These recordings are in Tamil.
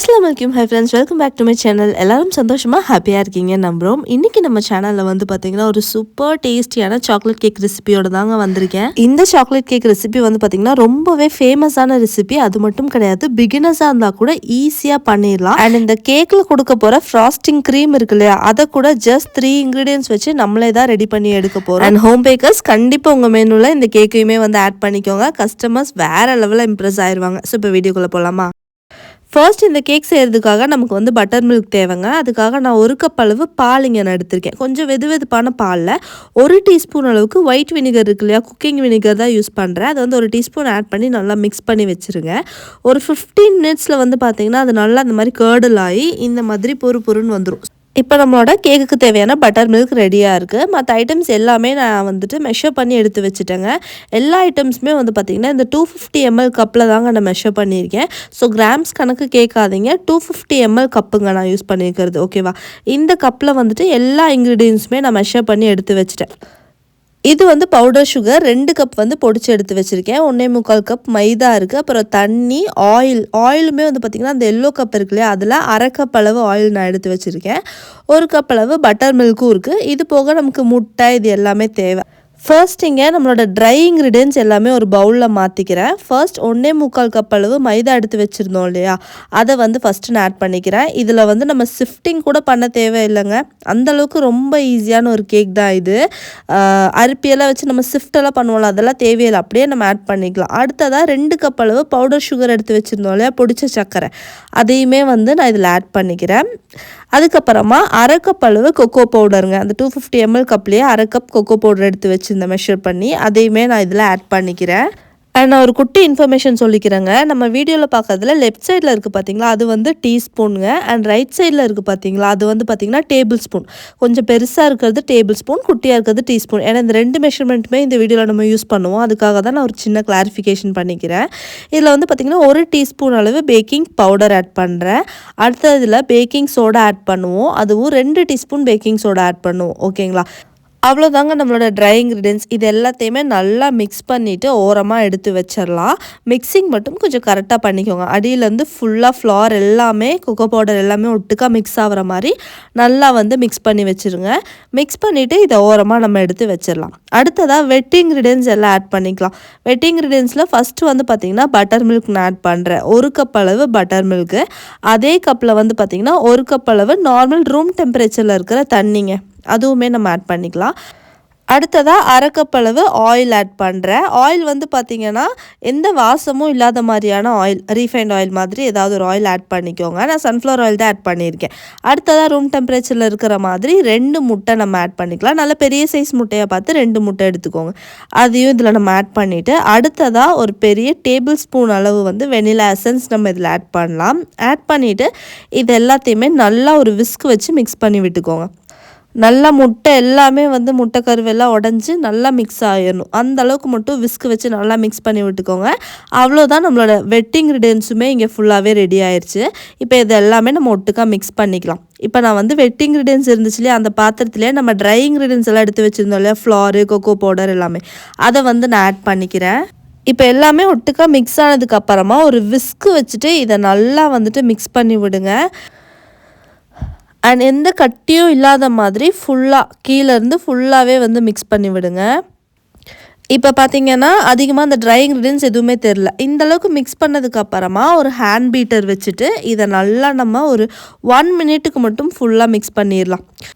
அஸ்ஸலாமு hi friends, welcome back to my channel. எல்லாரும் சந்தோஷமாக ஹாப்பியாக இருக்கீங்க நம்புகிறோம். இன்றைக்கி நம்ம சேனலில் வந்து பார்த்திங்கன்னா ஒரு சூப்பர் டேஸ்டியான சாக்லேட் கேக் ரெசிபியோட தாங்க வந்திருக்கேன். இந்த சாக்லேட் கேக் ரெசிபி வந்து பார்த்திங்கன்னா ரொம்பவே ஃபேமஸான ரெசிபி. அது மட்டும் கிடையாது, பிகினர்ஸாக இருந்தால் கூட ஈஸியாக பண்ணிடலாம். அண்ட் இந்த கேக்கில் கொடுக்க போகிற ஃப்ராஸ்டிங் க்ரீம் இருக்கு இல்லையா, அதை கூட ஜஸ்ட் 3 இன்க்ரீடியன்ஸ் வச்சு நம்மளே தான் ரெடி பண்ணி எடுக்க போகிறோம். அண்ட் ஹோம் பேக்கர்ஸ் கண்டிப்பாக உங்கள் மெனுவில் இந்த கேக்கையுமே வந்து ஆட் பண்ணிக்கோங்க. கஸ்டமர்ஸ் வேறு லெவலில் இம்ப்ரெஸ் ஆயிடுவாங்க. ஸோ இப்போ வீடியோக்குள்ளே போகலாமா? ஃபர்ஸ்ட் இந்த கேக் செய்கிறதுக்காக நமக்கு வந்து பட்டர் மில்க் தேவைங்க. அதுக்காக நான் 1 கப் அளவு பால் இங்கே நான் எடுத்திருக்கேன். கொஞ்சம் வெதுவெதுப்பான பாலில் 1 டீஸ்பூன் அளவுக்கு ஒயிட் வினிகர் இருக்கு இல்லையா, குக்கிங் வினிகர் தான் யூஸ் பண்ணுறேன். அதை வந்து 1 டீஸ்பூன் ஆட் பண்ணி நல்லா மிக்ஸ் பண்ணி வச்சுருங்க. ஒரு 15 மினிட்ஸில் வந்து பார்த்திங்கன்னா அது நல்லா அந்த மாதிரி கர்டல் ஆகி இந்த மாதிரி பொறுன்னு வந்துடும். இப்போ நம்மளோட கேக்குக்கு தேவையான பட்டர் மில்க் ரெடியாக இருக்குது. மற்ற ஐட்டம்ஸ் எல்லாமே நான் வந்துட்டு மெஷர் பண்ணி எடுத்து வச்சுட்டேங்க. எல்லா ஐட்டம்ஸுமே வந்து பார்த்திங்கன்னா இந்த 250 ml கப்பில் தாங்க நான் மெஷர் பண்ணியிருக்கேன். ஸோ கிராம்ஸ் கணக்கு கேட்காதீங்க, 250 ml கப்புங்க நான் யூஸ் பண்ணியிருக்கிறது. ஓகேவா? இந்த கப்பில் வந்துட்டு எல்லா இன்க்ரீடியன்ஸுமே நான் மெஷர் பண்ணி எடுத்து வச்சுட்டேன். இது வந்து பவுடர் சுகர் 2 கப் வந்து பொடிச்சு எடுத்து வச்சுருக்கேன். 1.25 கப் மைதா இருக்குது. அப்புறம் தண்ணி, ஆயிலுமே வந்து பார்த்திங்கன்னா அந்த எல்லோ கப் இருக்கு இல்லையா, அதில் 1/2 கப் அளவு ஆயில் நான் எடுத்து வச்சுருக்கேன். 1 கப் அளவு பட்டர் மில்க்கும் இருக்குது. இது போக நமக்கு முட்டை இது எல்லாமே தேவை. ஃபர்ஸ்ட் இங்கே நம்மளோட ட்ரை இன்க்ரீடியன்ஸ் எல்லாமே ஒரு பவுலில் மாற்றிக்கிறேன். ஃபர்ஸ்ட் 1.25 கப் அளவு மைதா எடுத்து வச்சுருந்தோம் இல்லையா, அதை வந்து ஃபஸ்ட்டு நான் ஆட் பண்ணிக்கிறேன். இதில் வந்து நம்ம சிஃப்டிங் கூட பண்ண தேவையில்லைங்க. அந்தளவுக்கு ரொம்ப ஈஸியான ஒரு கேக் தான் இது. அரிப்பியெல்லாம் வச்சு நம்ம சிஃப்டெல்லாம் பண்ணுவோம்ல, அதெல்லாம் தேவையில்லை, அப்படியே நம்ம ஆட் பண்ணிக்கலாம். அடுத்ததாக 2 கப் அளவு பவுடர் சுகர் எடுத்து வச்சுருந்தோம் இல்லையா, பொடிச்ச சர்க்கரை, அதையுமே வந்து நான் இதில் ஆட் பண்ணிக்கிறேன். அதுக்கப்புறமா 1/2 கப் அளவு கொக்கோ பவுடருங்க. அந்த 250 ml கப்லேயே 1/2 கப் கொக்கோ பவுடர் எடுத்து வச்சுருந்தேன் மெஷர் பண்ணி, அதையுமே நான் இதில் ஆட் பண்ணிக்கிறேன். அண்ட் நான் ஒரு குட்டி இன்ஃபர்மேஷன் சொல்லிக்கிறேங்க. நம்ம வீடியோவில் பார்க்கறதுல லெஃப்ட் சைடில் இருக்குது பார்த்தீங்களா, அது வந்து டீஸ்பூனுங்க. அண்ட் ரைட் சைடில் இருக்குது பார்த்தீங்களா, அது வந்து பார்த்திங்கன்னா டேபிள் ஸ்பூன். கொஞ்சம் பெருசாக இருக்கிறது டேபிள் ஸ்பூன், குட்டியாக இருக்கிறது டீஸ்பூன். ஏன்னா இந்த 2 மெஷர்மெண்ட்டுமே இந்த வீடியோவில் நம்ம யூஸ் பண்ணுவோம். அதுக்காக தான் நான் ஒரு சின்ன கிளாரிஃபிகேஷன் பண்ணிக்கிறேன். இதில் வந்து பார்த்திங்கன்னா 1 டீஸ்பூன் அளவு பேக்கிங் பவுடர் ஆட் பண்ணுறேன். அடுத்ததில் பேக்கிங் சோடா ஆட் பண்ணுவோம். அதுவும் 2 டீஸ்பூன் பேக்கிங் சோடா ஆட் பண்ணுவோம். ஓகேங்களா? அவ்வளோதாங்க நம்மளோட ட்ரை இன்க்ரீடியன்ஸ். இது எல்லாத்தையுமே நல்லா மிக்ஸ் பண்ணிவிட்டு ஓரமாக எடுத்து வச்சிடலாம். மிக்சிங் மட்டும் கொஞ்சம் கரெக்டாக பண்ணிக்கோங்க. அடியிலேருந்து ஃபுல்லாக ஃப்ளார் எல்லாமே, கொக்கோ பவுடர் எல்லாமே ஒட்டுக்கா மிக்ஸ் ஆகிற மாதிரி நல்லா வந்து மிக்ஸ் பண்ணி வச்சுருங்க. மிக்ஸ் பண்ணிவிட்டு இதை ஓரமாக நம்ம எடுத்து வச்சிடலாம். அடுத்ததாக வெட் இன்க்ரீடியன்ஸ் எல்லாம் ஆட் பண்ணிக்கலாம். வெட் இன்க்ரீடியன்ஸில் ஃபஸ்ட்டு வந்து பார்த்திங்கன்னா பட்டர் மில்க் நான் ஆட் பண்ணுறேன். 1 கப் அளவு பட்டர் மில்க்கு. அதே கப்பில் வந்து பார்த்திங்கன்னா 1 கப் அளவு நார்மல் ரூம் டெம்பரேச்சரில் இருக்கிற தண்ணிங்க, அதுவுமே நம்ம ஆட் பண்ணிக்கலாம். அடுத்ததாக 1/2 கப் அளவு ஆயில் ஆட் பண்ணுறேன். ஆயில் வந்து பார்த்திங்கன்னா எந்த வாசமும் இல்லாத மாதிரியான ஆயில், ரீஃபைண்ட் ஆயில் மாதிரி ஏதாவது ஒரு ஆயில் ஆட் பண்ணிக்கோங்க. நான் சன்ஃப்ளவர் ஆயில் தான் ஆட் பண்ணியிருக்கேன். அடுத்ததாக ரூம் டெம்பரேச்சரில் இருக்கிற மாதிரி 2 முட்டை நம்ம ஆட் பண்ணிக்கலாம். நல்ல பெரிய சைஸ் முட்டையை பார்த்து 2 முட்டை எடுத்துக்கோங்க. அதையும் இதில் நம்ம ஆட் பண்ணிவிட்டு அடுத்ததாக ஒரு பெரிய டேபிள் ஸ்பூன் அளவு வந்து வெனிலா எசன்ஸ் நம்ம இதில் ஆட் பண்ணலாம். ஆட் பண்ணிவிட்டு இது எல்லாத்தையுமே நல்லா ஒரு விஸ்க் வச்சு மிக்ஸ் பண்ணி விட்டுக்கோங்க. நல்லா முட்டை எல்லாமே வந்து முட்டை கருவெல்லாம் உடஞ்சி நல்லா மிக்ஸ் ஆகிடணும். அந்த அளவுக்கு மட்டும் விஸ்க் வச்சு நல்லா மிக்ஸ் பண்ணி விட்டுக்கோங்க. அவ்வளோதான், நம்மளோட வெட் இன்க்ரீடியன்ஸுமே இங்கே ஃபுல்லாகவே ரெடி ஆயிடுச்சு. இப்போ இது எல்லாமே நம்ம ஒட்டுக்கா மிக்ஸ் பண்ணிக்கலாம். இப்போ நான் வந்து வெட் இன்க்ரீடியன்ஸ் இருந்துச்சு இல்லையா, அந்த பாத்திரத்துலேயே நம்ம ட்ரை இன்க்ரீடியன்ஸ் எல்லாம் எடுத்து வச்சுருந்தோம் இல்லையா, ஃப்ளாரு, கொக்கோ பவுடர் எல்லாமே, அதை வந்து நான் ஆட் பண்ணிக்கிறேன். இப்போ எல்லாமே ஒட்டுக்கா மிக்ஸ் ஆனதுக்கப்புறமா ஒரு விஸ்க்கு வச்சுட்டு இதை நல்லா வந்துட்டு மிக்ஸ் பண்ணி விடுங்க. அண்ட் எந்த கட்டியும் இல்லாத மாதிரி ஃபுல்லாக கீழேருந்து ஃபுல்லாகவே வந்து மிக்ஸ் பண்ணி விடுங்க. இப்போ பார்த்திங்கன்னா அதிகமாக அந்த ட்ரை இன்க்ரீடியன்ஸ் எதுவுமே தெரில. இந்தளவுக்கு மிக்ஸ் பண்ணதுக்கப்புறமா ஒரு ஹேண்ட் பீட்டர் வச்சுட்டு இதை நல்லா நம்ம ஒரு 1 மினிட்டுக்கு மட்டும் ஃபுல்லாக மிக்ஸ் பண்ணிடலாம்.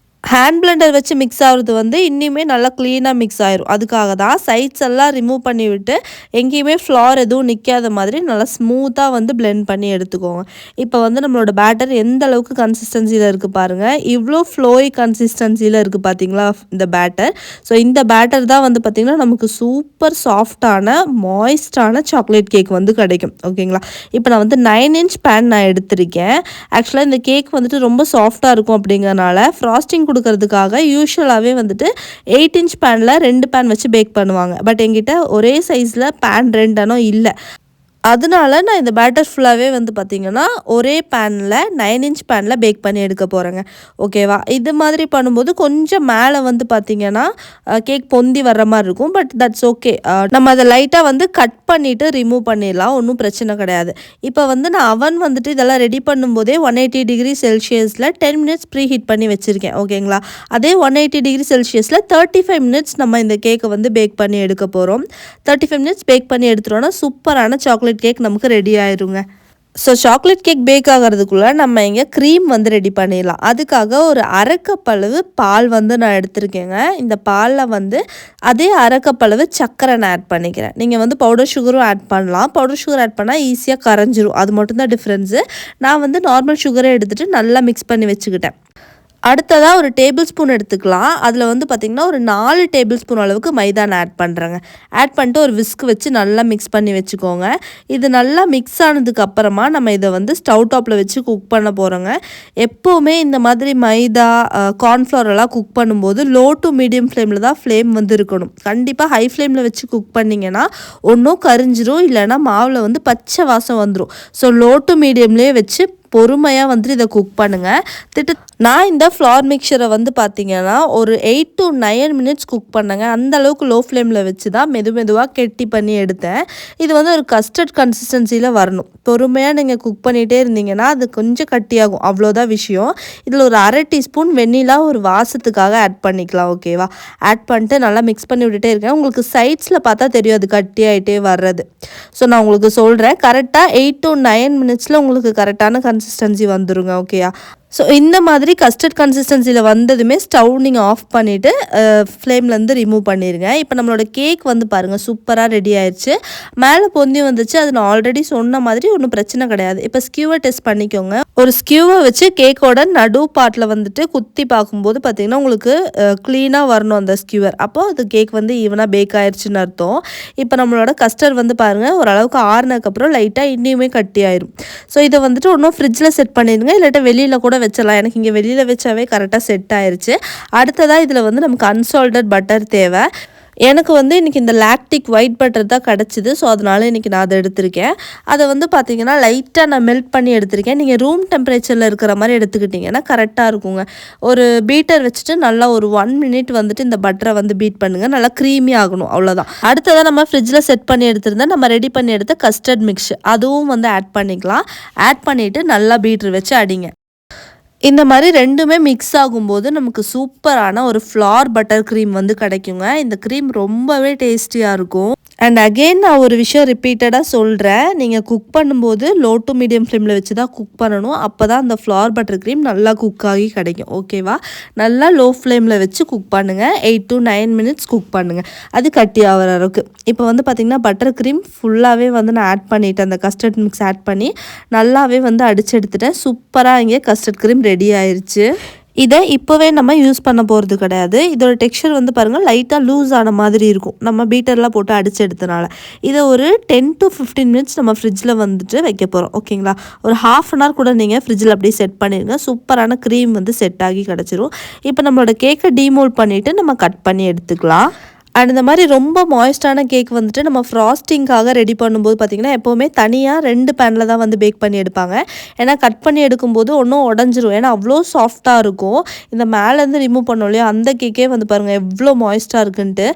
ஹேண்ட் பிளெண்டர் வச்சு மிக்ஸ் ஆகிறது வந்து இன்னுமே நல்லா க்ளீனாக மிக்ஸ் ஆயிரும். அதுக்காக தான் சைட்ஸ் எல்லாம் ரிமூவ் பண்ணி விட்டு எங்கேயுமே ஃப்ளார் எதுவும் நிற்காத மாதிரி நல்லா ஸ்மூத்தாக வந்து பிளெண்ட் பண்ணி எடுத்துக்கோங்க. இப்போ வந்து நம்மளோட பேட்டர் எந்த அளவுக்கு கன்சிஸ்டன்சியில் இருக்குது பாருங்கள். இவ்வளோ ஃப்ளோயி கன்சிஸ்டன்சியில் இருக்குது பார்த்தீங்களா இந்த பேட்டர். ஸோ இந்த பேட்டர் தான் வந்து பார்த்திங்கன்னா நமக்கு சூப்பர் சாஃப்டான மாய்ஸ்டான சாக்லேட் கேக் வந்து கிடைக்கும். ஓகேங்களா? இப்போ நான் வந்து 9 inch பேன் நான் எடுத்திருக்கேன். ஆக்சுவலாக இந்த கேக் வந்துட்டு ரொம்ப சாஃப்டாக இருக்கும். அப்படிங்கிறனால ஃப்ராஸ்டிங் கொடுக்கறதுக்காக யூஷுவலாகவே வந்துட்டு 8 inch பேனில் 2 பேன் வச்சு பேக் பண்ணுவாங்க. பட் எங்கிட்ட ஒரே சைஸில் பேன் 2 இல்லை. அதனால நான் இந்த பேட்டர் ஃபுல்லாகவே வந்து பார்த்திங்கன்னா ஒரே பேனில் 9 இன்ச் பேனில் பேக் பண்ணி எடுக்க போகிறேங்க. ஓகேவா? இது மாதிரி பண்ணும்போது கொஞ்சம் மேலே வந்து பார்த்திங்கன்னா கேக் பொந்தி வர்ற மாதிரி இருக்கும். But that's okay. நம்ம அதை லைட்டாக வந்து கட் பண்ணிவிட்டு ரிமூவ் பண்ணிடலாம். ஒன்றும் பிரச்சனை கிடையாது. இப்போ வந்து நான் அவன் வந்துட்டு இதெல்லாம் ரெடி பண்ணும்போதே 180 டிகிரி செல்சியஸில் 10 மினிட்ஸ் ப்ரீ ஹீட் பண்ணி வச்சுருக்கேன். ஓகேங்களா? அதே 180 டிகிரி செல்சியஸில் 35 மினிட்ஸ் நம்ம இந்த கேக்கை வந்து பேக் பண்ணி எடுக்க போகிறோம். 35 மினிட்ஸ் பேக் பண்ணி எடுத்துட்டோன்னா சூப்பரான சாக்லேட் கேக் நமக்கு ரெடி ஆயிருங்க. ஸோ சாக்லேட் கேக் பேக் ஆகிறதுக்குள்ளே நம்ம இங்கே க்ரீம் வந்து ரெடி பண்ணிடலாம். அதுக்காக ஒரு அரைக்கப்பளவு பால் வந்து நான் எடுத்திருக்கேங்க. இந்த பாலில் வந்து அதே அரைக்கப்பளவு சர்க்கரை நான் ஆட் பண்ணிக்கிறேன். நீங்கள் வந்து பவுடர் சுகரும் ஆட் பண்ணலாம். பவுடர் சுகர் ஆட் பண்ணால் ஈஸியாக கரைஞ்சிரும். அது மட்டும்தான் டிஃப்ரென்ஸு. நான் வந்து நார்மல் சுகரை எடுத்துகிட்டு நல்லா மிக்ஸ் பண்ணி வச்சுக்கிட்டேன். அடுத்ததாக ஒரு டேபிள் ஸ்பூன் எடுத்துக்கலாம். அதில் வந்து பார்த்திங்கன்னா ஒரு 4 டேபிள் ஸ்பூன் அளவுக்கு மைதா நான் ஆட் பண்ணுறேங்க. ஆட் பண்ணிட்டு ஒரு விஸ்க் வச்சு நல்லா மிக்ஸ் பண்ணி வச்சுக்கோங்க. இது நல்லா மிக்ஸ் ஆனதுக்கு அப்புறமா நம்ம இதை வந்து ஸ்டவ் டாப்பில் வச்சு குக் பண்ண போகிறோங்க. எப்போவுமே இந்த மாதிரி மைதா கார்ன்ஃப்ளவர் எல்லாம் குக் பண்ணும்போது லோ டு மீடியம் ஃப்ளேமில் தான் ஃப்ளேம் வந்து இருக்கணும். கண்டிப்பாக ஹை ஃப்ளேமில் வச்சு குக் பண்ணிங்கன்னா ஒன்றும் கரிஞ்சிரும், இல்லைன்னா மாவில் வந்து பச்சை வாசம் வந்துடும். ஸோ லோ டு மீடியம்லேயே வச்சு பொறுமையாக வந்துட்டு இதை குக் பண்ணுங்கள். நான் இந்த ஃப்ளார் மிக்சரை வந்து பார்த்திங்கன்னா ஒரு 8 to 9 மினிட்ஸ் குக் பண்ணேங்க. அந்த அளவுக்கு லோ ஃப்ளேமில் வச்சு தான் மெதுவாக கெட்டி பண்ணி எடுத்தேன். இது வந்து ஒரு கஸ்டர்ட் கன்சிஸ்டன்சியில் வரணும். பொறுமையாக நீங்கள் குக் பண்ணிகிட்டே இருந்தீங்கன்னா அது கொஞ்சம் கட்டியாகும். அவ்வளோதான் விஷயம். இதில் ஒரு அரை டீஸ்பூன் வெண்ணிலா ஒரு வாசத்துக்காக ஆட் பண்ணிக்கலாம். ஓகேவா? ஆட் பண்ணிட்டு நல்லா மிக்ஸ் பண்ணி விட்டுட்டே இருக்கேன். உங்களுக்கு சைட்ஸில் பார்த்தா தெரியும் அது கட்டியாகிட்டே வர்றது. ஸோ நான் உங்களுக்கு சொல்கிறேன், கரெக்டாக 8 to 9 மினிட்ஸில் உங்களுக்கு கரெக்டான கன்சிஸ்டன்சி வந்துருங்க. ஓகேயா? ஸோ இந்த மாதிரி கஸ்டர்ட் கன்சிஸ்டன்சியில் வந்ததுமே ஸ்டவ் நீங்கள் ஆஃப் பண்ணிவிட்டு ஃப்ளேம்லேருந்து ரிமூவ் பண்ணிடுங்க. இப்போ நம்மளோட கேக் வந்து பாருங்கள் சூப்பராக ரெடி ஆயிடுச்சு. மேலே பொந்தி வந்துச்சு. அது நான் ஆல்ரெடி சொன்ன மாதிரி ஒன்றும் பிரச்சனை கிடையாது. இப்போ ஸ்கியூவை டெஸ்ட் பண்ணிக்கோங்க. ஒரு ஸ்கியூவை வச்சு கேக்கோட நடு பாட்டில் வந்துட்டு குத்தி பார்க்கும்போது பார்த்திங்கன்னா உங்களுக்கு க்ளீனாக வரணும் அந்த ஸ்கியூவர். அப்போது அது கேக் வந்து ஈவனாக பேக் ஆயிடுச்சுன்னு அர்த்தம். இப்போ நம்மளோட கஸ்டர்ட் வந்து பாருங்கள் ஓரளவுக்கு ஆறுனதுக்கப்புறம் லைட்டாக இன்னியுமே கட்டி ஆயிரும். ஸோ இதை வந்துட்டு ஒன்றும் ஃப்ரிட்ஜில் செட் பண்ணிடுங்க, இல்லாட்டா வெளியில் கூட வச்சிடலாம். எனக்கு இங்கே வெளியில் வச்சாவே கரெக்டாக செட் ஆயிடுச்சு. அடுத்ததாக இதில் வந்து நமக்கு அன்சால்டட் பட்டர் தேவை. எனக்கு வந்து இன்றைக்கி இந்த லாக்டிக் ஒயிட் பட்டர் தான் கிடச்சிது. ஸோ அதனால் இன்றைக்கி நான் அதை எடுத்திருக்கேன். அதை வந்து பார்த்திங்கன்னா லைட்டாக நான் மெல்ட் பண்ணி எடுத்திருக்கேன். நீங்கள் ரூம் டெம்பரேச்சரில் இருக்கிற மாதிரி எடுத்துக்கிட்டிங்கன்னா கரெக்டாக இருக்குங்க. ஒரு பீட்டர் வச்சுட்டு நல்லா ஒரு 1 மினிட் வந்துட்டு இந்த பட்டரை வந்து பீட் பண்ணுங்கள். நல்லா க்ரீமி ஆகணும். அவ்வளோதான். அடுத்ததாக நம்ம ஃப்ரிட்ஜில் செட் பண்ணி எடுத்திருந்தேன். நம்ம ரெடி பண்ணி எடுத்த கஸ்டர்ட் மிக்ஸ் அதுவும் வந்து ஆட் பண்ணிக்கலாம். ஆட் பண்ணிவிட்டு நல்லா பீட்டர் வச்சு அடிங்க. இந்த மாதிரி ரெண்டுமே மிக்ஸ் ஆகும்போது நமக்கு சூப்பரான ஒரு ஃப்ளார் பட்டர் க்ரீம் வந்து கிடைக்குங்க. இந்த க்ரீம் ரொம்பவே டேஸ்டியாக இருக்கும். அண்ட் அகெயின் நான் ஒரு விஷயம் ரிப்பீட்டடாக சொல்கிறேன், நீங்கள் குக் பண்ணும்போது லோ டு மீடியம் ஃப்ளேமில் வச்சு தான் குக் பண்ணணும். அப்போ தான் அந்த ஃப்ளார் பட்டர் க்ரீம் நல்லா குக் ஆகி கிடைக்கும். ஓகேவா? நல்லா லோ ஃப்ளேமில் வச்சு குக் பண்ணுங்கள். 8 to 9 மினிட்ஸ் குக் பண்ணுங்கள். அது கட்டி ஆகிற அளவுக்கு. இப்போ வந்து பார்த்திங்கன்னா பட்டர் க்ரீம் ஃபுல்லாகவே வந்து நான் ஆட் பண்ணிவிட்டேன். அந்த கஸ்டர்ட் மிக்ஸ் ஆட் பண்ணி நல்லாவே வந்து அடிச்சு எடுத்துட்டேன். சூப்பராக இங்கே கஸ்டர்ட் க்ரீம் ரெடி ஆயிடுச்சு. இதை இப்போவே நம்ம யூஸ் பண்ண போகிறது கிடையாது. இதோட டெக்ஸ்சர் வந்து பாருங்கள் லைட்டாக லூஸ் ஆன மாதிரி இருக்கும், நம்ம பீட்டர்லாம் போட்டு அடிச்சு எடுத்தனால. இதை ஒரு 10 to 15 மினிட்ஸ் நம்ம ஃப்ரிட்ஜில் வந்துட்டு வைக்க போகிறோம். ஓகேங்களா? ஒரு 1/2 அன் ஹவர் கூட நீங்கள் ஃப்ரிட்ஜில் அப்படியே செட் பண்ணிடுங்க. சூப்பரான க்ரீம் வந்து செட் ஆகி கிடச்சிரும். இப்போ நம்மளோட கேக்கை டீமோல்ட் பண்ணிவிட்டு நம்ம கட் பண்ணி எடுத்துக்கலாம். அண்ட் இந்த மாதிரி ரொம்ப மாய்ஸ்டான கேக் வந்துட்டு நம்ம ஃப்ராஸ்டிங்காக ரெடி பண்ணும்போது பார்த்திங்கன்னா எப்போவுமே தனியாக 2 பேனில் தான் வந்து பேக் பண்ணி எடுப்பாங்க. ஏன்னா கட் பண்ணி எடுக்கும்போது ஒன்றும் உடஞ்சிரும். ஏன்னா அவ்வளோ சாஃப்டாக இருக்கும். இந்த மேலேருந்து ரிமூவ் பண்ணோம் இல்லையா, அந்த கேக்கே வந்து பாருங்கள் எவ்வளோ மாய்ஸ்டாக இருக்குன்ட்டு.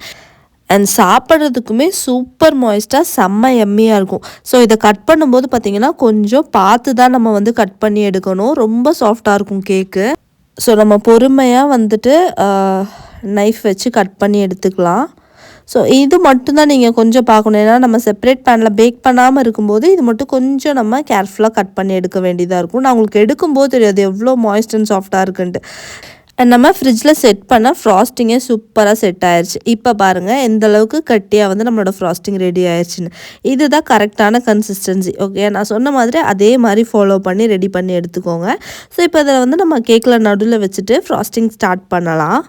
அண்ட் சாப்பிட்றதுக்குமே சூப்பர் மாய்ஸ்டாக செம்ம எம்மியாக இருக்கும். ஸோ இதை கட் பண்ணும்போது பார்த்திங்கன்னா கொஞ்சம் பார்த்து தான் நம்ம வந்து கட் பண்ணி எடுக்கணும். ரொம்ப சாஃப்டாக இருக்கும் கேக்கு. ஸோ நம்ம பொறுமையாக வந்துட்டு நைஃப் வச்சு கட் பண்ணி எடுத்துக்கலாம். ஸோ இது மட்டும்தான் நீங்கள் கொஞ்சம் பார்க்கணும். ஏன்னா நம்ம செப்பரேட் பேனில் பேக் பண்ணாமல் இருக்கும்போது இது மட்டும் கொஞ்சம் நம்ம கேர்ஃபுல்லாக கட் பண்ணி எடுக்க வேண்டியதாக இருக்கும். நான் உங்களுக்கு எடுக்கும்போது தெரியாது எவ்வளோ மாய்ஸ்ட் அண்ட் சாஃப்டாக இருக்குன்ட்டு. நம்ம ஃப்ரிட்ஜில் செட் பண்ண ஃப்ராஸ்டிங்கே சூப்பராக செட் ஆயிடுச்சு. இப்போ பாருங்கள் எந்த அளவுக்கு கட்டியாக வந்து நம்மளோட ஃப்ராஸ்டிங் ரெடி ஆயிடுச்சுன்னு. இதுதான் கரெக்டான கன்சிஸ்டன்சி. ஓகே, நான் சொன்ன மாதிரி அதே மாதிரி ஃபாலோ பண்ணி ரெடி பண்ணி எடுத்துக்கோங்க. ஸோ இப்போ இதில் வந்து நம்ம கேக்கில் நடுவில் வச்சுட்டு ஃப்ராஸ்டிங் ஸ்டார்ட் பண்ணலாம்.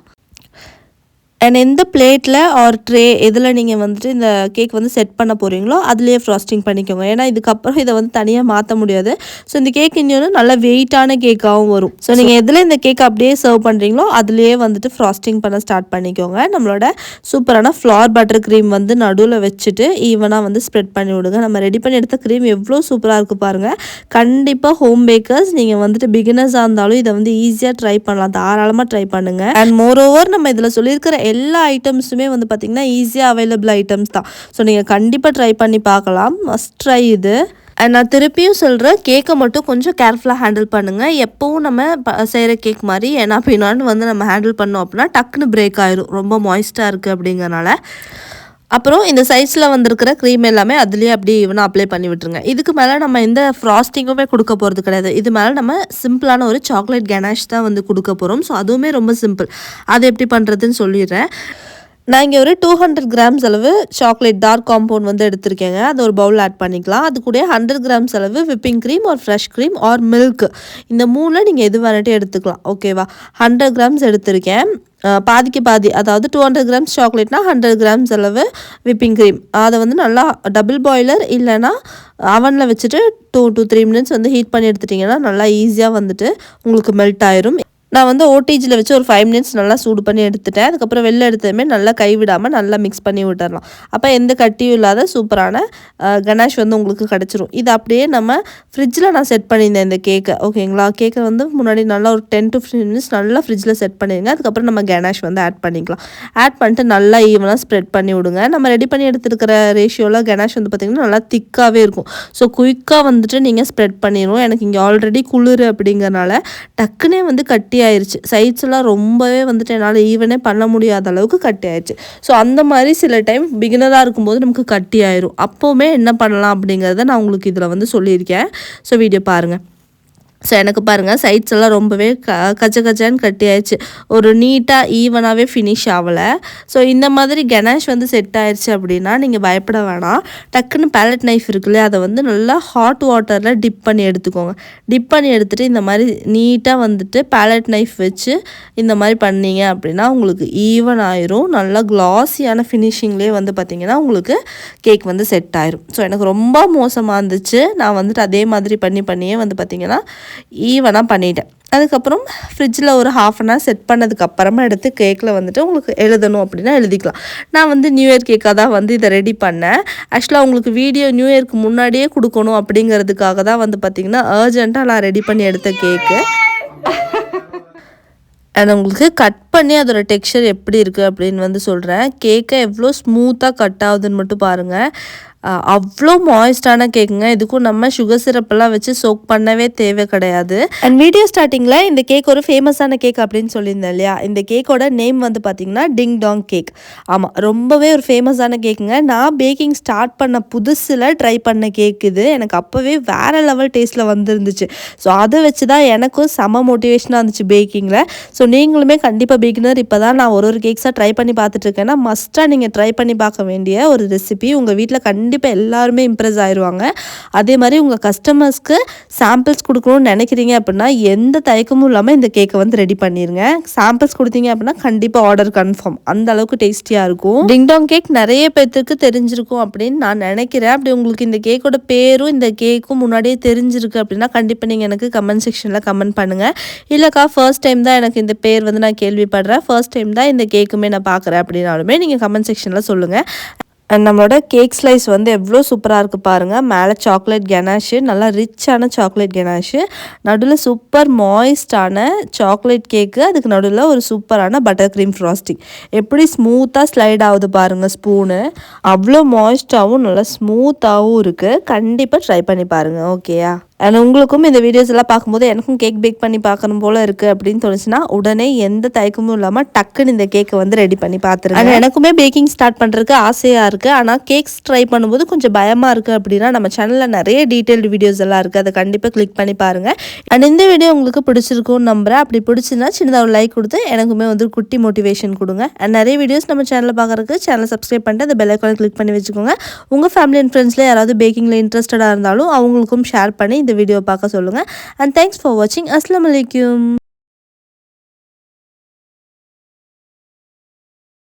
அண்ட் எந்த பிளேட்டில் ஆர் ட்ரே எதில் நீங்கள் வந்துட்டு இந்த கேக் வந்து செட் பண்ண போகிறீங்களோ அதுலேயே ஃப்ராஸ்டிங் பண்ணிக்கோங்க. ஏன்னா இதுக்கப்புறம் இதை வந்து தனியாக மாற்ற முடியாது. ஸோ இந்த கேக் இன்னொன்று நல்ல வெயிட்டான கேக்காகவும் வரும். ஸோ நீங்கள் எதில் இந்த கேக் அப்படியே சர்வ் பண்ணுறீங்களோ அதுலேயே வந்துட்டு ஃப்ராஸ்டிங் பண்ண ஸ்டார்ட் பண்ணிக்கோங்க. நம்மளோட சூப்பரான ஃப்ளார் பட்டர் க்ரீம் வந்து நடுவில் வச்சுட்டு ஈவனாக வந்து ஸ்ப்ரெட் பண்ணி விடுங்க. நம்ம ரெடி பண்ணி எடுத்த க்ரீம் எவ்வளோ சூப்பராக இருக்குது பாருங்கள். கண்டிப்பாக ஹோம் பேக்கர்ஸ் நீங்கள் வந்துட்டு பிகினர்ஸாக இருந்தாலும் இதை வந்து ஈஸியாக ட்ரை பண்ணலாம். தாராளமாக ட்ரை பண்ணுங்கள். அண்ட் மோரோவர் நம்ம இதில் சொல்லியிருக்கிற எல்லா ஐட்டம்ஸுமே வந்து பார்த்திங்கன்னா ஈஸியாக அவைலபிள் ஐட்டம்ஸ் தான். ஸோ நீங்கள் கண்டிப்பாக ட்ரை பண்ணி பார்க்கலாம். மஸ்ட் ட்ரை இது. அண்ட் நான் திருப்பியும் சொல்கிறேன், கேக்கை மட்டும் கொஞ்சம் கேர்ஃபுல்லாக ஹேண்டில் பண்ணுங்கள். எப்போவும் நம்ம செய்கிற கேக் மாதிரி ஏன்னா பின்னான்னு வந்து நம்ம ஹேண்டில் பண்ணோம் அப்படின்னா டக்குன்னு பிரேக் ஆயிரும், ரொம்ப மாய்ஸ்ட்டாக இருக்குது அப்படிங்கிறனால. அப்புறம் இந்த சைஸில் வந்திருக்கிற க்ரீம் எல்லாமே அதுலேயே அப்படியே ஈவனாக அப்ளை பண்ணி விட்டுருங்க. இதுக்கு மேலே நம்ம எந்த ஃப்ராஸ்டிங்குமே கொடுக்க போகிறது கிடையாது. இது மேலே நம்ம சிம்பிளான ஒரு சாக்லேட் கனாஷ் தான் வந்து கொடுக்க போகிறோம். ஸோ அதுவுமே ரொம்ப சிம்பிள். அது எப்படி பண்ணுறதுன்னு சொல்லிடுறேன். நான் இங்கே ஒரு 200 கிராம்ஸ் அளவு சாக்லேட் டார்க் காம்பவுண்ட் வந்து எடுத்திருக்கேங்க. அது ஒரு பவுல் ஆட் பண்ணிக்கலாம். அது கூட 100 கிராம்ஸ் அளவு whipping cream or fresh cream or milk, இந்த மூணில் நீங்கள் எது வேணாட்டும் எடுத்துக்கலாம். ஓகேவா? 100 கிராம்ஸ் எடுத்திருக்கேன். பாதிக்கு பாதி, அதாவது 200 கிராம்ஸ் சாக்லேட்னா 100 கிராம்ஸ் அளவு விப்பிங் க்ரீம். அதை வந்து நல்லா டபுள் பாய்லர் இல்லைனா அவனில் வச்சுட்டு 2 to 3 மினிட்ஸ் வந்து ஹீட் பண்ணி எடுத்துட்டிங்கன்னா நல்லா ஈஸியாக வந்துட்டு உங்களுக்கு மெல்ட் ஆயிரும். நான் வந்து ஓடிஜியில் வச்சு ஒரு 5 மினிட்ஸ் நல்லா சூடு பண்ணி எடுத்துட்டேன். அதுக்கப்புறம் வெளில எடுத்ததுமே நல்லா கைவிடாமல் நல்லா மிக்ஸ் பண்ணி விட்டுறலாம். அப்போ எந்த கட்டியும் இல்லாத சூப்பரான கனாஷ் வந்து உங்களுக்கு கிடச்சிரும். இது அப்படியே நம்ம ஃப்ரிட்ஜில் நான் செட் பண்ணியிருந்தேன் இந்த கேக்கை. ஓகேங்களா? கேக்கை வந்து முன்னாடி நல்லா ஒரு 10 to 15 மினிட்ஸ் நல்லா ஃப்ரிட்ஜில் செட் பண்ணிடுங்க. அதுக்கப்புறம் நம்ம கனாஷ் வந்து ஆட் பண்ணிக்கலாம். ஆட் பண்ணிட்டு நல்லா ஈவனாக ஸ்ப்ரெட் பண்ணி விடுங்க. நம்ம ரெடி பண்ணி எடுத்துருக்கிற ரேஷியோவில் கனாஷ் வந்து பார்த்திங்கன்னா நல்லா திக்காகவே இருக்கும். ஸோ குயிக்காக வந்துட்டு நீங்கள் ஸ்ப்ரெட் பண்ணிடுவோம். எனக்கு இங்கே ஆல்ரெடி குளிர் அப்படிங்கிறனால டக்குனே வந்து கட்டி ஆயிடுச்சு. சைட்ஸ் எல்லாம் ரொம்பவே வந்துட்டு என்னால் ஈவனே பண்ண முடியாத அளவுக்கு கட்டி ஆயிடுச்சு. ஸோ அந்த மாதிரி சில டைம் பிகினராக இருக்கும்போது நமக்கு கட்டி ஆயிரும். அப்போவுமே என்ன பண்ணலாம் அப்படிங்கிறத நான் உங்களுக்கு இதில் வந்து சொல்லியிருக்கேன். ஸோ வீடியோ பாருங்கள். ஸோ எனக்கு பாருங்கள் சைட்ஸ் எல்லாம் ரொம்பவே கச்சன்னு கட்டி ஆயிடுச்சு. ஒரு நீட்டாக ஈவனாகவே ஃபினிஷ் ஆகலை. ஸோ இந்த மாதிரி கனாஷ் வந்து செட் ஆயிடுச்சு அப்படின்னா நீங்கள் பயப்பட வேணாம். டக்குன்னு பேலட் நைஃப் இருக்குல்ல, அதை வந்து நல்லா ஹாட் வாட்டரில் டிப் பண்ணி எடுத்துக்கோங்க. டிப் பண்ணி எடுத்துகிட்டு இந்த மாதிரி நீட்டாக வந்துட்டு பேலட் நைஃப் வச்சு இந்த மாதிரி பண்ணீங்க அப்படின்னா உங்களுக்கு ஈவன் ஆயிரும். நல்லா கிளாஸியான ஃபினிஷிங்லேயே வந்து பார்த்திங்கன்னா உங்களுக்கு கேக் வந்து செட் ஆயிரும். ஸோ எனக்கு ரொம்ப மோசமாக இருந்துச்சு. நான் வந்துட்டு அதே மாதிரி பண்ணியே வந்து பார்த்திங்கன்னா ஈவனாக பண்ணிட்டேன். அதுக்கப்புறம் ஃப்ரிட்ஜில் ஒரு ½ அன் ஹவர் செட் பண்ணதுக்கப்புறமா எடுத்து கேக்கில் வந்துட்டு உங்களுக்கு எழுதணும் அப்படின்னா எழுதிக்கலாம். நான் வந்து நியூ இயர் கேக்காக தான் வந்து இதை ரெடி பண்ணேன். ஆக்சுவலாக உங்களுக்கு வீடியோ நியூ இயர்க்கு முன்னாடியே கொடுக்கணும் அப்படிங்கிறதுக்காக தான் வந்து பார்த்திங்கன்னா அர்ஜென்ட்டாக நான் ரெடி பண்ணி எடுத்த கேக்கு. அண்ட் உங்களுக்கு கட் பண்ணி அதோட டெக்ஸ்சர் எப்படி இருக்குது அப்படின்னு வந்து சொல்கிறேன். கேக்கை எவ்வளோ ஸ்மூத்தாக கட் ஆகுதுன்னு மட்டும் பாருங்கள். அவ்வளோ மாய்ஸ்டான கேக்குங்க. இதுக்கும் நம்ம சுகர் சிரப்பெல்லாம் வச்சு சோக் பண்ணவே தேவை கிடையாது. அண்ட் வீடியோ ஸ்டார்டிங்கில் இந்த கேக் ஒரு ஃபேமஸான கேக் அப்படின்னு சொல்லியிருந்தேன் இல்லையா? இந்த கேக்கோட நேம் வந்து பார்த்திங்கன்னா டிங் டாங் கேக். ஆமாம், ரொம்பவே ஒரு ஃபேமஸான கேக்குங்க. நான் பேக்கிங் ஸ்டார்ட் பண்ண புதுசில் ட்ரை பண்ண கேக் இது. எனக்கு அப்போவே வேறு லெவல் டேஸ்ட்டில் வந்துருந்துச்சு. ஸோ அதை வச்சு தான் எனக்கும் செம மோட்டிவேஷனாக இருந்துச்சு பேக்கிங்கில். ஸோ நீங்களுமே கண்டிப்பாக பிகினர் இப்போ தான் நான் ஒரு கேக்ஸாக ட்ரை பண்ணி பார்த்துட்ருக்கேன்னா மஸ்ட்டாக நீங்கள் ட்ரை பண்ணி பார்க்க வேண்டிய ஒரு ரெசிபி. உங்கள் வீட்டில் கண்டிப்பாக எல்லாருமே இம்ப்ரெஸ் ஆயிடுவாங்க. அதே மாதிரி உங்கள் கஸ்டமர்ஸ்க்கு சாம்பிள்ஸ் கொடுக்கணும்னு நினைக்கிறீங்க அப்படின்னா எந்த தயக்கமும் இல்லாமல் இந்த கேக்கை வந்து ரெடி பண்ணிடுங்க. சாம்பிள்ஸ் கொடுத்தீங்க அப்படின்னா கண்டிப்பாக ஆர்டர் கன்ஃபார்ம். அந்த அளவுக்கு டேஸ்டியாக இருக்கும். டிங்டாங் கேக் நிறைய பேர்த்துக்கு தெரிஞ்சிருக்கும் அப்படின்னு நான் நினைக்கிறேன். அப்படி உங்களுக்கு இந்த கேக்கோட பேரும் இந்த கேக்கும் முன்னாடியே தெரிஞ்சிருக்கு அப்படின்னா கண்டிப்பாக நீங்கள் எனக்கு கமெண்ட் செக்ஷனில் கமெண்ட் பண்ணுங்கள். இல்லைக்கா ஃபர்ஸ்ட் டைம் தான் எனக்கு இந்த பேர் வந்து நான் கேள்விப்படுறேன், ஃபர்ஸ்ட் டைம் தான் இந்த கேக்குமே நான் பார்க்குறேன் அப்படின்னாலுமே நீங்கள் கமெண்ட் செக்ஷனில் சொல்லுங்கள். அண்ட் நம்மளோட கேக் ஸ்லைஸ் வந்து எவ்வளோ சூப்பராக இருக்குது பாருங்கள். மேலே சாக்லேட் கனாஷு, நல்லா ரிச்சான சாக்லேட் கனாஷு, நடுவில் சூப்பர் மாய்ஸ்டான சாக்லேட் கேக்கு, அதுக்கு நடுவில் ஒரு சூப்பரான பட்டர் க்ரீம் ஃப்ராஸ்டிங். எப்படி ஸ்மூத்தாக ஸ்லைட் ஆகுது பாருங்கள் ஸ்பூனு. அவ்வளோ மாய்ஸ்டாகவும் நல்லா ஸ்மூத்தாகவும் இருக்குது. கண்டிப்பாக ட்ரை பண்ணி பாருங்கள். ஓகேயா? அண்ட் உங்களுக்கும் இந்த வீடியோஸ் எல்லாம் பார்க்கும்போது எனக்கும் கேக் பேக் பண்ணி பார்க்கணும் போல் இருக்குது அப்படின்னு தோணுச்சுன்னா உடனே எந்த தயக்கமும் இல்லாமல் டக்குன்னு இந்த கேக்கை வந்து ரெடி பண்ணி பார்த்துருங்க. ஆனால் எனக்குமே பேக்கிங் ஸ்டார்ட் பண்ணுறதுக்கு ஆசையாக இருக்குது. ஆனால் கேக்ஸ் ட்ரை பண்ணும்போது கொஞ்சம் பயமாக இருக்குது அப்படின்னா நம்ம சேனலில் நிறைய டீட்டெயில்டு வீடியோஸ் எல்லாம் இருக்குது. அதை கண்டிப்பாக கிளிக் பண்ணி பாருங்கள். அண்ட் இந்த வீடியோ உங்களுக்கு பிடிச்சிருக்கும்னு நம்புகிறேன். அப்படி பிடிச்சிருந்தா சின்னதாக ஒரு லைக் கொடுத்து எனக்குமே வந்து குட்டி மோட்டிவேஷன் கொடுங்க. அண்ட் நிறைய வீடியோஸ் நம்ம சேனலில் பார்க்குறதுக்கு சேனலை சப்ஸ்கிரைப் பண்ணிட்டு அந்த பெல் ஐகானை கிளிக் பண்ணி வச்சுக்கோங்க. உங்கள் ஃபேமிலி அண்ட் ஃப்ரெண்ட்ஸில் யாராவது பேக்கிங்கில் இன்ட்ரெஸ்டடாக இருந்தாலும் அவங்களுக்கும் ஷேர் பண்ணி இந்த வீடியோ பார்க்க சொல்லுங்கள். And thanks for watching. Assalamu alaikum.